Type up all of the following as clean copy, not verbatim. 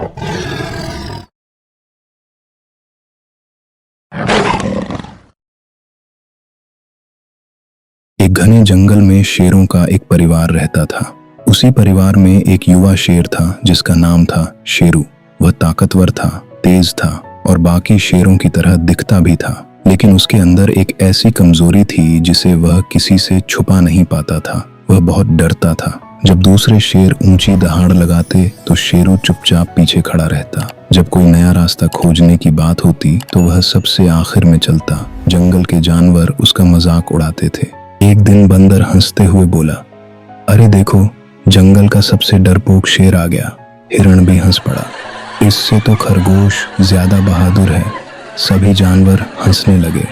एक घने जंगल में शेरों का एक परिवार रहता था। उसी परिवार में एक युवा शेर था जिसका नाम था शेरू। वह ताकतवर था, तेज था और बाकी शेरों की तरह दिखता भी था, लेकिन उसके अंदर एक ऐसी कमजोरी थी जिसे वह किसी से छुपा नहीं पाता था। वह बहुत डरता था। जब दूसरे शेर ऊंची दहाड़ लगाते तो शेरू चुपचाप पीछे खड़ा रहता। जब कोई नया रास्ता खोजने की बात होती तो वह सबसे आखिर में चलता। जंगल के जानवर उसका मजाक उड़ाते थे। एक दिन बंदर हंसते हुए बोला, अरे देखो, जंगल का सबसे डरपोक शेर आ गया। हिरण भी हंस पड़ा, इससे तो खरगोश ज्यादा बहादुर है। सभी जानवर हंसने लगे।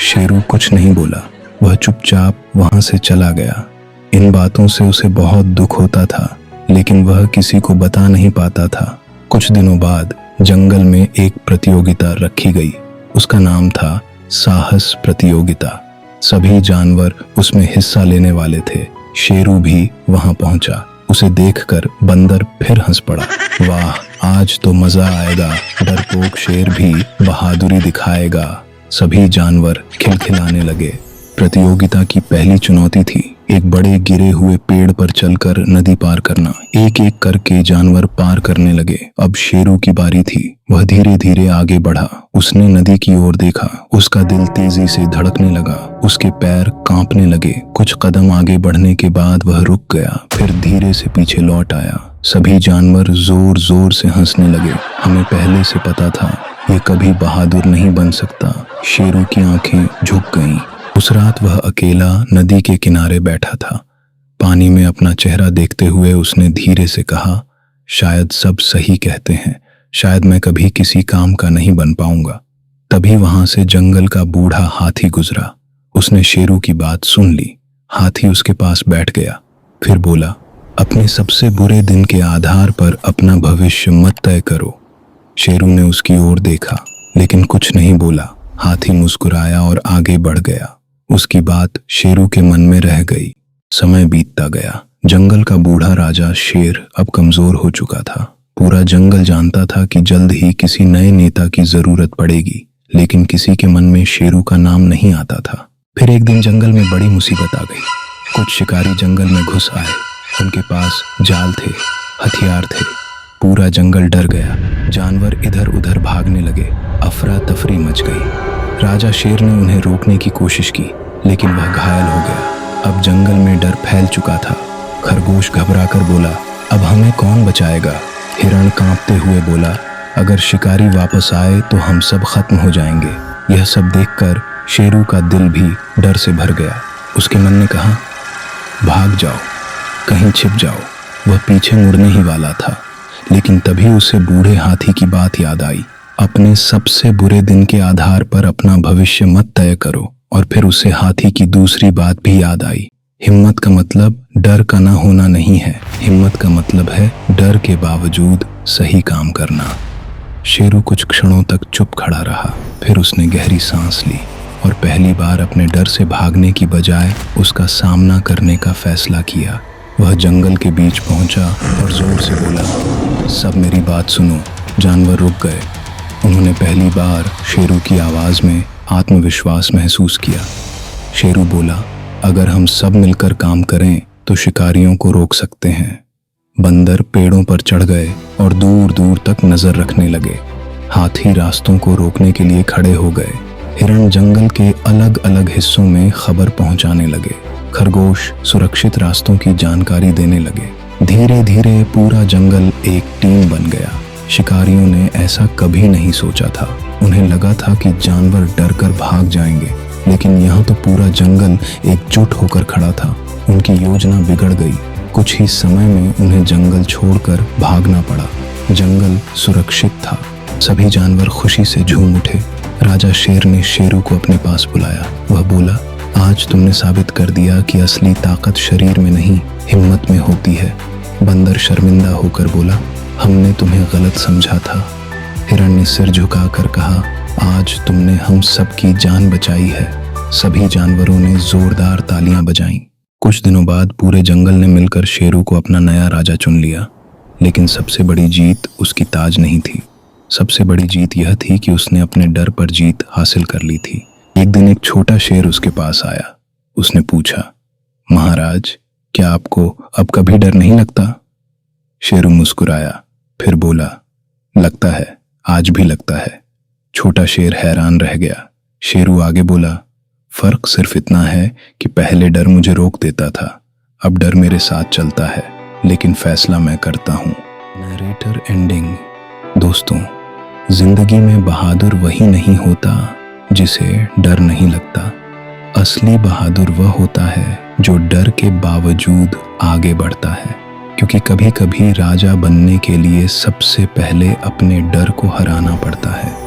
शेरू कुछ नहीं बोला, वह चुपचाप वहां से चला गया। इन बातों से उसे बहुत दुख होता था, लेकिन वह किसी को बता नहीं पाता था। कुछ दिनों बाद जंगल में एक प्रतियोगिता रखी गई। उसका नाम था साहस प्रतियोगिता। सभी जानवर उसमें हिस्सा लेने वाले थे। शेरू भी वहां पहुंचा। उसे देखकर बंदर फिर हंस पड़ा, वाह, आज तो मजा आएगा, डरपोक शेर भी बहादुरी दिखाएगा। सभी जानवर खिलखिलाने लगे। प्रतियोगिता की पहली चुनौती थी एक बड़े गिरे हुए पेड़ पर चलकर नदी पार करना। एक एक करके जानवर पार करने लगे। अब शेरू की बारी थी। वह धीरे धीरे आगे बढ़ा। उसने नदी की ओर देखा। उसका दिल तेजी से धड़कने लगा। उसके पैर कांपने लगे। कुछ कदम आगे बढ़ने के बाद वह रुक गया, फिर धीरे से पीछे लौट आया। सभी जानवर जोर जोर से हंसने लगे। हमें पहले से पता था ये कभी बहादुर नहीं बन सकता। शेरू की आंखें झुक गईं। उस रात वह अकेला नदी के किनारे बैठा था। पानी में अपना चेहरा देखते हुए उसने धीरे से कहा, शायद सब सही कहते हैं, शायद मैं कभी किसी काम का नहीं बन पाऊंगा। तभी वहां से जंगल का बूढ़ा हाथी गुजरा। उसने शेरू की बात सुन ली। हाथी उसके पास बैठ गया, फिर बोला, अपने सबसे बुरे दिन के आधार पर अपना भविष्य मत तय करो। शेरू ने उसकी ओर देखा, लेकिन कुछ नहीं बोला। हाथी मुस्कुराया और आगे बढ़ गया। उसकी बात शेरू के मन में रह गई। समय बीतता गया। जंगल का बूढ़ा राजा शेर अब कमजोर हो चुका था। पूरा जंगल जानता था कि जल्द ही किसी नए नेता की जरूरत पड़ेगी, लेकिन किसी के मन में शेरू का नाम नहीं आता था। फिर एक दिन जंगल में बड़ी मुसीबत आ गई। कुछ शिकारी जंगल में घुस आए। उनके पास जाल थे, हथियार थे। पूरा जंगल डर गया। जानवर इधर उधर भागने लगे। अफरा तफरी मच गई। राजा शेर ने उन्हें रोकने की कोशिश की, लेकिन वह घायल हो गया। अब जंगल में डर फैल चुका था। खरगोश घबराकर बोला, अब हमें कौन बचाएगा? हिरण कांपते हुए बोला, अगर शिकारी वापस आए तो हम सब खत्म हो जाएंगे। यह सब देखकर शेरू का दिल भी डर से भर गया। उसके मन ने कहा, भाग जाओ, कहीं छिप जाओ। वह पीछे मुड़ने ही वाला था, लेकिन तभी उसे बूढ़े हाथी की बात याद आई। अपने सबसे बुरे दिन के आधार पर अपना भविष्य मत तय करो। और फिर उसे हाथी की दूसरी बात भी याद आई, हिम्मत का मतलब डर का ना होना नहीं है, हिम्मत का मतलब है डर के बावजूद सही काम करना। शेरू कुछ क्षणों तक चुप खड़ा रहा। फिर उसने गहरी सांस ली और पहली बार अपने डर से भागने की बजाय उसका सामना करने का फैसला किया। वह जंगल के बीच पहुंचा और जोर से बोला, सब मेरी बात सुनो। जानवर रुक गए। उन्होंने पहली बार शेरू की आवाज में आत्मविश्वास महसूस किया। शेरू बोला, अगर हम सब मिलकर काम करें तो शिकारियों को रोक सकते हैं। बंदर पेड़ों पर चढ़ गए और दूर दूर तक नजर रखने लगे। हाथी रास्तों को रोकने के लिए खड़े हो गए। हिरण जंगल के अलग अलग हिस्सों में खबर पहुंचाने लगे। खरगोश सुरक्षित रास्तों की जानकारी देने लगे। धीरे धीरे पूरा जंगल एक टीम बन गया। शिकारियों ने ऐसा कभी नहीं सोचा था। उन्हें लगा था कि जानवर डरकर भाग जाएंगे, लेकिन यहाँ तो पूरा जंगल एकजुट होकर खड़ा था। उनकी योजना बिगड़ गई। कुछ ही समय में उन्हें जंगल छोड़कर भागना पड़ा। जंगल सुरक्षित था। सभी जानवर खुशी से झूम उठे। राजा शेर ने शेरू को अपने पास बुलाया। वह बोला, आज तुमने साबित कर दिया कि असली ताकत शरीर में नहीं, हिम्मत में होती है। बंदर शर्मिंदा होकर बोला, हमने तुम्हें गलत समझा था। हिरण ने सिर झुकाकर कहा, आज तुमने हम सब की जान बचाई है। सभी जानवरों ने जोरदार तालियां बजाईं। कुछ दिनों बाद पूरे जंगल ने मिलकर शेरू को अपना नया राजा चुन लिया। लेकिन सबसे बड़ी जीत उसकी ताज नहीं थी। सबसे बड़ी जीत यह थी कि उसने अपने डर पर जीत हासिल कर ली थी। एक दिन एक छोटा शेर उसके पास आया। उसने पूछा, महाराज, क्या आपको अब कभी डर नहीं लगता? शेरू मुस्कुराया, फिर बोला, लगता है, आज भी लगता है। छोटा शेर हैरान रह गया। शेरू आगे बोला, फर्क सिर्फ इतना है कि पहले डर मुझे रोक देता था, अब डर मेरे साथ चलता है, लेकिन फैसला मैं करता हूँ। Narrator ending. दोस्तों, जिंदगी में बहादुर वही नहीं होता जिसे डर नहीं लगता। असली बहादुर वह होता है जो डर के बावजूद आगे बढ़ता है, क्योंकि कभी कभी राजा बनने के लिए सबसे पहले अपने डर को हराना पड़ता है।